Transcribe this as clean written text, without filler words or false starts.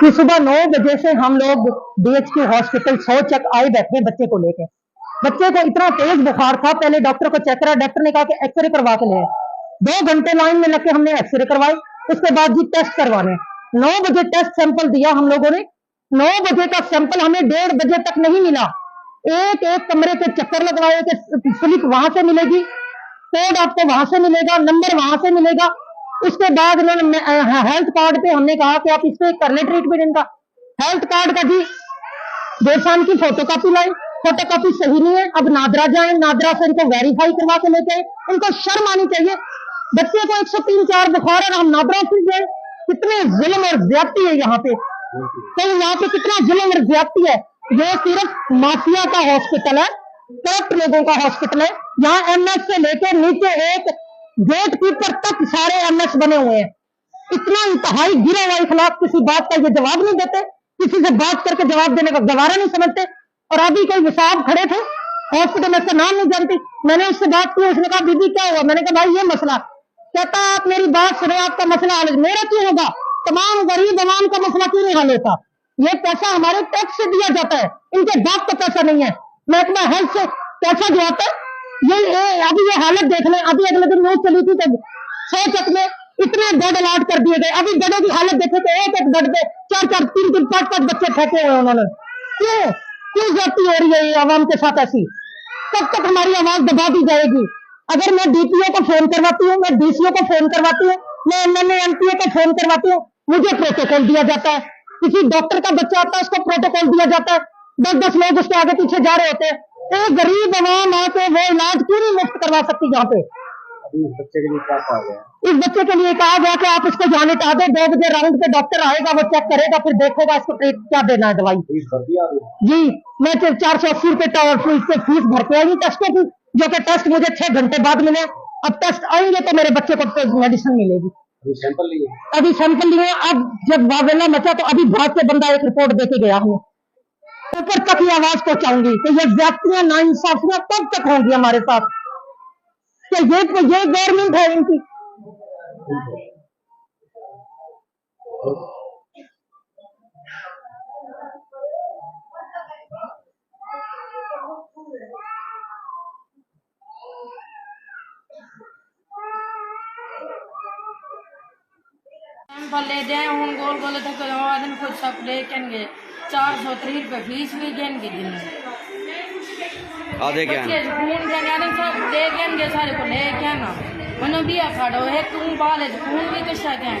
कि सुबह 9 बजे से हम लोग DHQ हॉस्पिटल 100 चक आए बैठे बच्चे को लेके। बच्चे को इतना तेज बुखार था, पहले डॉक्टर को चेक करा, डॉक्टर ने कहा कि एक्सरे करवा के ले। 2 घंटे लाइन में लग के हमने एक्सरे करवाए, उसके बाद जी टेस्ट करवाने। 9 बजे टेस्ट सैंपल दिया हम लोगों ने, 9 बजे का सैंपल हमें 1:30 बजे तक नहीं मिला। एक एक कमरे के चक्कर लगवाए कि स्लिप वहां से मिलेगी, कोड आपको वहां से मिलेगा, नंबर वहां से मिलेगा। उसके बाद इन्होंने हेल्थ कार्ड पे हमने कहा कि आप इस पे कर ले ट्रीटमेंट इनका। हेल्थ कार्ड का जी 2 साल की फोटोकॉपी लाए, फोटोकॉपी सही नहीं है, अब नादरा जाए, नादरा से इनको वेरीफाई करवा के लेते हैं। इनको शर्म आनी चाहिए, बच्चे को 103-4 बुखार है और हम नादरा फिर गए। कितने जुल्म और ज्यादती है यहाँ पे, तो यहाँ पे कितना जुल्म और ज्यादती है। ये सिर्फ माफिया का हॉस्पिटल है, करप्ट लोगों का हॉस्पिटल है। यहाँ MS से लेकर नीचे एक गेट कीपर तक सारे MS बने हुए हैं। इतना इंतहाई गिरा हुआ इखलाक, किसी बात का ये जवाब नहीं देते, किसी से बात करके जवाब देने का गवारा नहीं समझते। और अभी कोई साहब खड़े थे हॉस्पिटल में, नाम नहीं जानती, मैंने उससे बात की, उसने कहा दीदी क्या हुआ, मैंने कहा भाई ये मसला। कहता आप मेरी बात सुनो, आपका मसला हल, मेरा क्यों होगा, तमाम गरीब अवाम का मसला क्यों नहीं हल होता। ये पैसा हमारे टैक्स से दिया जाता है, इनके बाप का पैसा नहीं है। महकमा हेल्थ से पैसा जो आता है, ये अभी ये हालत देख लें, अभी अगले दिन न्यूज चली थी तो 100 चक में इतने बेड अलॉट कर दिए गए। अभी बेडों की हालत देखे तो एक एक बेड पे 4-4, 3-3, 5-5 बच्चे फेंके हुए उन्होंने। क्यों ज्यादती हो रही है ये आवाम के साथ ऐसी? कब तक हमारी आवाज दबा दी जाएगी? अगर मैं DPO को फोन करवाती हूँ, मैं DCO को फोन करवाती हूँ, मैं MLA MPA को फोन करवाती हूँ, मुझे प्रोटोकॉल दिया जाता है। किसी डॉक्टर का बच्चा आता है, उसको प्रोटोकॉल दिया जाता है, 10-10 लोग उसके आगे पीछे जा रहे होते हैं। तो गरीब आवाम आके वो इलाज क्यों नहीं मुफ्त करवा सकती यहाँ पे? इस बच्चे के लिए क्या कहा गया? इस बच्चे के लिए कहा गया कि आप इसको जाने हटा दे, 2 बजे राउंड पे डॉक्टर आएगा, वो चेक करेगा, फिर देखेगा इसको क्या देना है दवाई। फीस भर दिया जी, मैं 480 रुपए फीस भर के आई टेस्टों की, जो कि टेस्ट मुझे 6 घंटे बाद मिले। अब टेस्ट आएंगे तो मेरे बच्चे को मेडिसिन मिलेगी। अभी सैंपल लिए? अभी सैंपल लिए। अब जब वावेला मचा तो अभी भाग के बंदा एक रिपोर्ट देके गया हूँ। ऊपर तक ही आवाज पहुंचाऊंगी कि ये ज्यादतियां नाइंसाफियां कब तक होंगी हमारे साथ, कि ये गवर्नमेंट है इनकी। ले जाए हूँ गोल गोल तक आदमी खुद सब लेके 430 रुपये फीस भी देंगे दिन आधे क्या खून देने सब दे देंगे सारे को ले क्या ना मैंने भी खड़ो है तू बाल है खून भी तो क्या